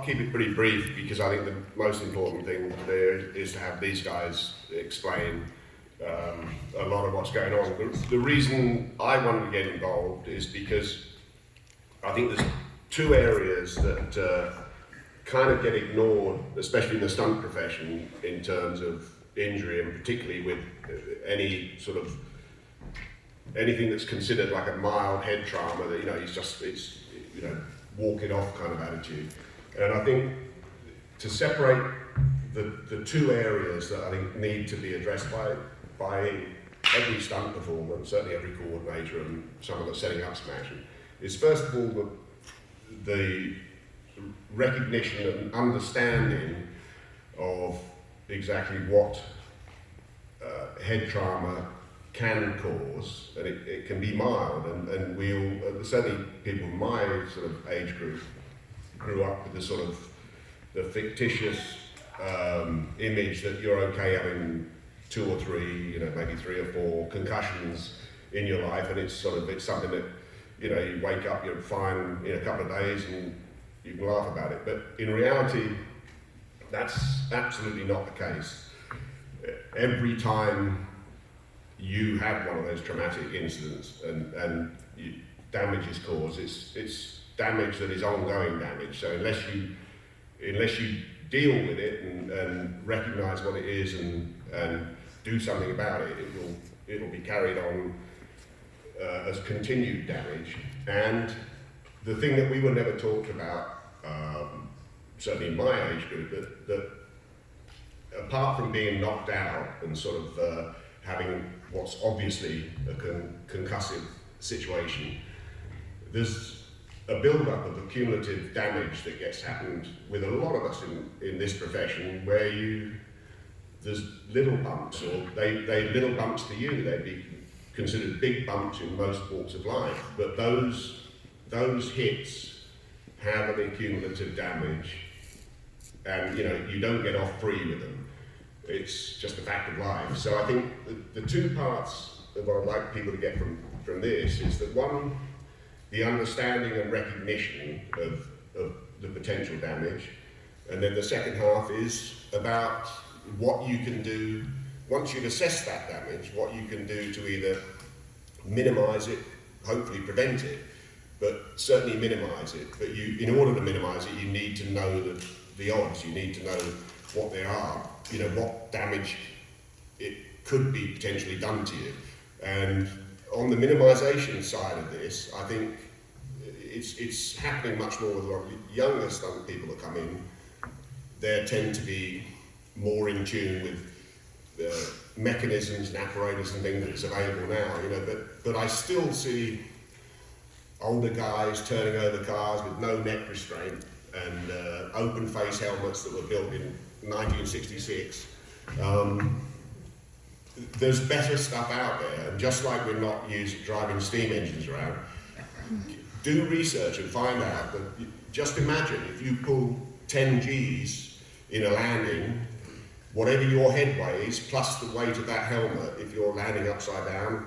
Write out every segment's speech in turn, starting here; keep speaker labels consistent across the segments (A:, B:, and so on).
A: keep it pretty brief because I think the most important thing there is to have these guys explain a lot of what's going on. The reason I wanted to get involved is because I think there's two areas that kind of get ignored, especially in the stunt profession, in terms of injury, and particularly with any sort of anything that's considered like a mild head trauma that, you know, it's walk it off kind of attitude. And I think to separate the two areas that I think need to be addressed by every stunt performer, and certainly every coordinator and someone that's setting up some action, is first of all the recognition and understanding of exactly what head trauma can cause, and it can be mild, and we all, certainly people in my sort of age group, grew up with the sort of the fictitious image that you're okay having 2 or 3, you know, maybe 3 or 4 concussions in your life, and it's something that, you know, you wake up, you're fine in a couple of days and you can laugh about it. But in reality, that's absolutely not the case. Every time you have one of those traumatic incidents and damage is caused, it's damage that is ongoing damage. So unless you deal with it and recognise what it is and do something about it, it'll be carried on as continued damage. And the thing that we were never taught about, certainly in my age group, that apart from being knocked out and sort of having what's obviously a concussive situation, there's a build-up of accumulative damage that gets happened with a lot of us in this profession, where there's little bumps, or they little bumps to you, they'd be considered big bumps in most walks of life, but those hits have an accumulative damage, and, you know, you don't get off free with them. It's just a fact of life. So I think the two parts of what I'd like people to get from this is that, one, the understanding and recognition of the potential damage, and then the second half is about what you can do once you've assessed that damage, what you can do to either minimise it, hopefully prevent it, but certainly minimise it. But in order to minimise it, you need to know the odds, you need to know what they are, you know, what damage it could be potentially done to you. And on the minimisation side of this, I think it's happening much more with a lot of younger stunt people that come in. They tend to be more in tune with mechanisms and apparatus and things that's available now, you know, but I still see older guys turning over cars with no neck restraint and open face helmets that were built in 1966. There's better stuff out there, and just like we're not driving steam engines around, do research and find out that, just imagine if you pull 10 Gs in a landing, whatever your head weighs, plus the weight of that helmet, if you're landing upside down,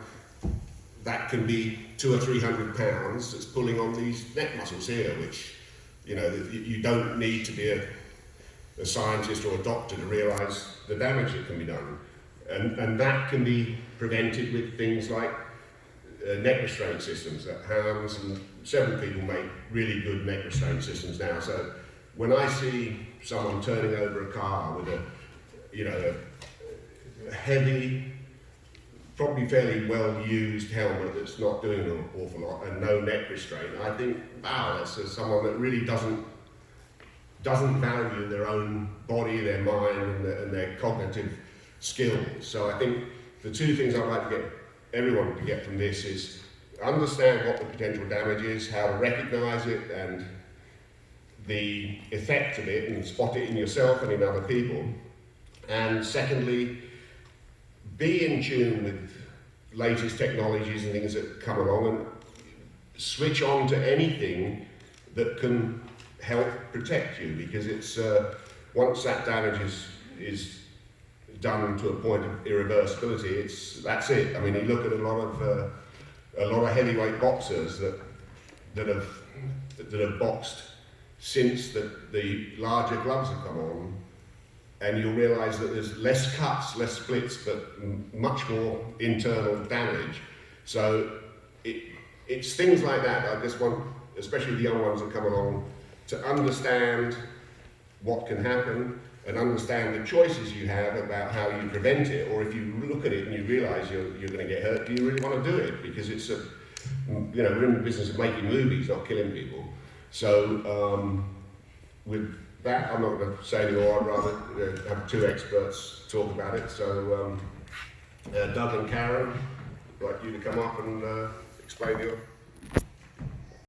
A: that can be 200 or 300 pounds that's pulling on these neck muscles here, which, you know, you don't need to be a scientist or a doctor to realise the damage that can be done. And that can be prevented with things like neck restraint systems at Hams, and several people make really good neck restraint systems now. So when I see someone turning over a car with a heavy, probably fairly well-used helmet that's not doing an awful lot and no neck restraint, I think, wow, that's someone that really doesn't value their own body, their mind, and their cognitive skills. So I think the two things I'd like to get everyone to get from this is understand what the potential damage is, how to recognise it and the effect of it, and spot it in yourself and in other people. And secondly, be in tune with latest technologies and things that come along, and switch on to anything that can help protect you, because it's once that damage is done to a point of irreversibility, that's it. I mean, you look at a lot of heavyweight boxers that have boxed since the larger gloves have come on, and you'll realise that there's less cuts, less splits, but much more internal damage. So it's things like that. I just want, especially the young ones that come along, to understand what can happen and understand the choices you have about how you prevent it, or if you look at it and you realise you're going to get hurt, do you really want to do it? Because it's a, you know, we're in the business of making movies, not killing people. So with that, I'm not going to say any more. I'd rather have two experts talk about it. So Doug and Karen, I'd like you to come up and explain your